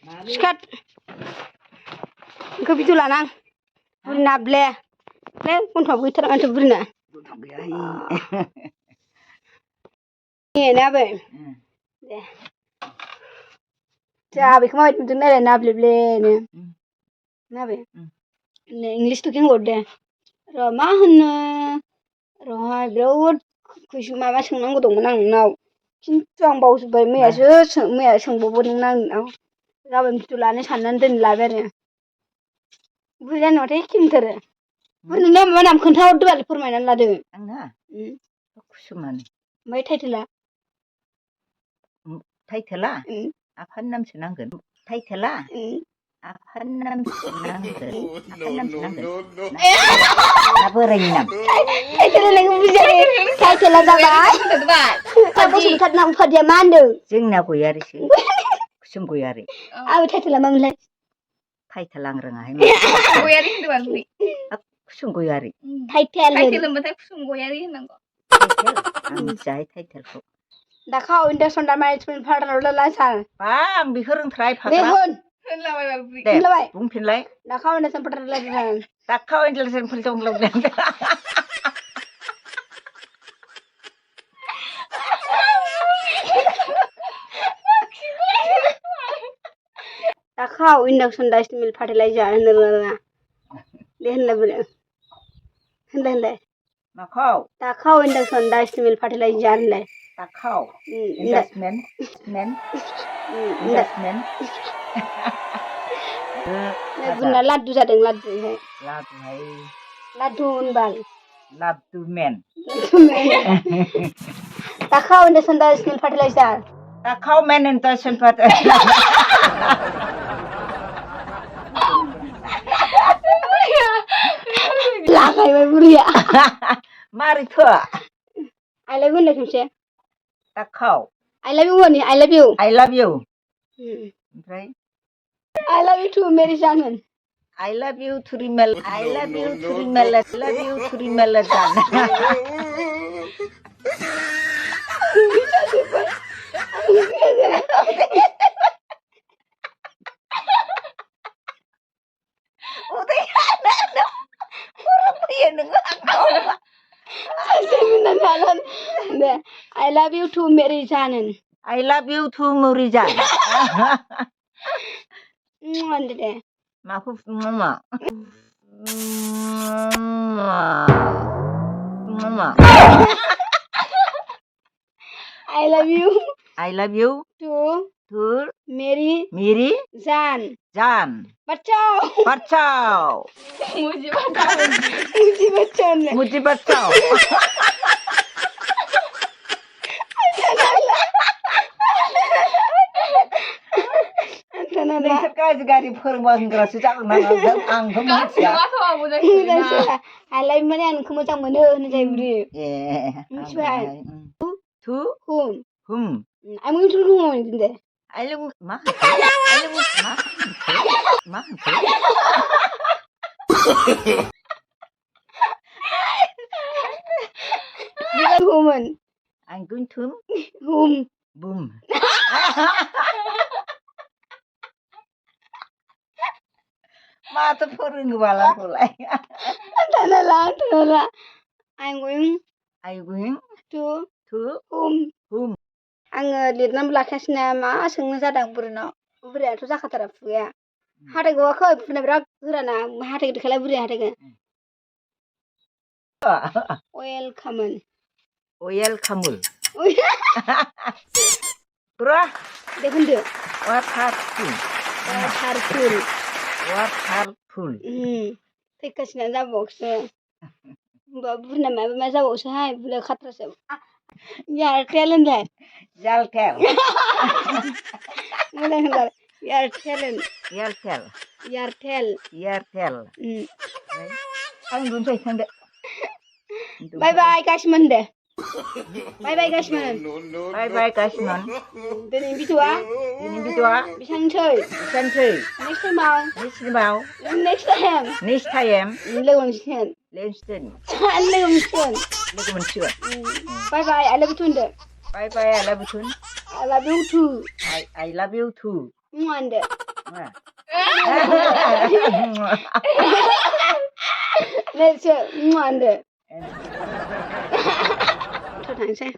Sikat. Engkau bitu lanang. Burina ble. Ble pun tak begitu antu burina. Ni nabe. Deh. Jabai kau macam tu nela nabe ble ni. Nabe. Ni English Toking gede. Roma huna. Rohai berot. Kuisu mama senang gotong menang nau. Cinta bau sebaik mea seng bobo nang nau. Jabai bitu lana sanan den laber. Bulan nanti kinter. Bulan ni mana am kentau dua permainan lada. Angna. Kusuman. Mai title. Title. Apa nam senangkan? Title. Apa nam senangkan? Apa nam senangkan? Apa renam? Title lagi bujang. Title jabai. Tapi sebut nak upah dia mandu. Jeng nak kuyari sih. Kusum kuyari. Aku title mamlah. Title lang rengah. Kuyari itu bang. Kusum kuyari. Title lembut kusum kuyari nangko. Title. Jai title ko. Dah kau indah sonda management partner lalasal. Bang, bihurung try pakra. Behun. Lawai babi. Lawai. Bung pinlai. Dah kau indah partner lalasal. Tak kau yang jelasin pelcong lobang. Dah kau indah sonda istimil fertilizer nela. Dehen level. Hendak. Nak kau. Dah kau indah sonda istimil fertilizer le. Tak kau. Investment. Investment. Bunda ladu jadeng ladu. Ladu hai. Ladu unbal. Ladu men. Dah kau indah sonda istimil fertilizer. Tak kau men intention fertilizer. Lakai berburu ya. Mari tua. I love you nak macam. Tak kau. I love you ni. I love you. I love you. Right? I love you too, Mary Shannon. I love you to remel. I love you to remel. I love you to remel. I love you too, Mary Shannon. I love you to Murijan. Maaf, mama. Mama. I love you. I love you to Mary Jan. Bachao. Bachao. Muji bachao. Sekarang segari perempuan kerasa jangan nangis angkau macam. Alai mana angkau macam mana ni saya beri. Yeah. To whom? I'm going to room in there. I love ma. Woman. I'm going to whom. Boom. Mata purun wala pulai. Tanala. I'm going to whom. Ang lihat belakang nama sengaja datang Bruno. Beri tu cakap terap ya. Hari gua kau pernah berak Bruno. Hari itu kalau beri hari kan. Welcome. Bro. Dekun tu. What heartful. Tekas nada box. Babu nama masa box hai boleh khatra se. Yaar talent hai. Yaltel. Boleh yaar talent. Yartel. Ang gunting sende. Bye bye Kashman deh. Bye bye Kashman. Bye Kashman. Ini bitua. Bisang cuy. Next time. Lewonsten. Bye bye. I love you too. Bye bye. I love you too. I love you too. I love you too. Mwande. 내 저, 안 돼. 저 당신.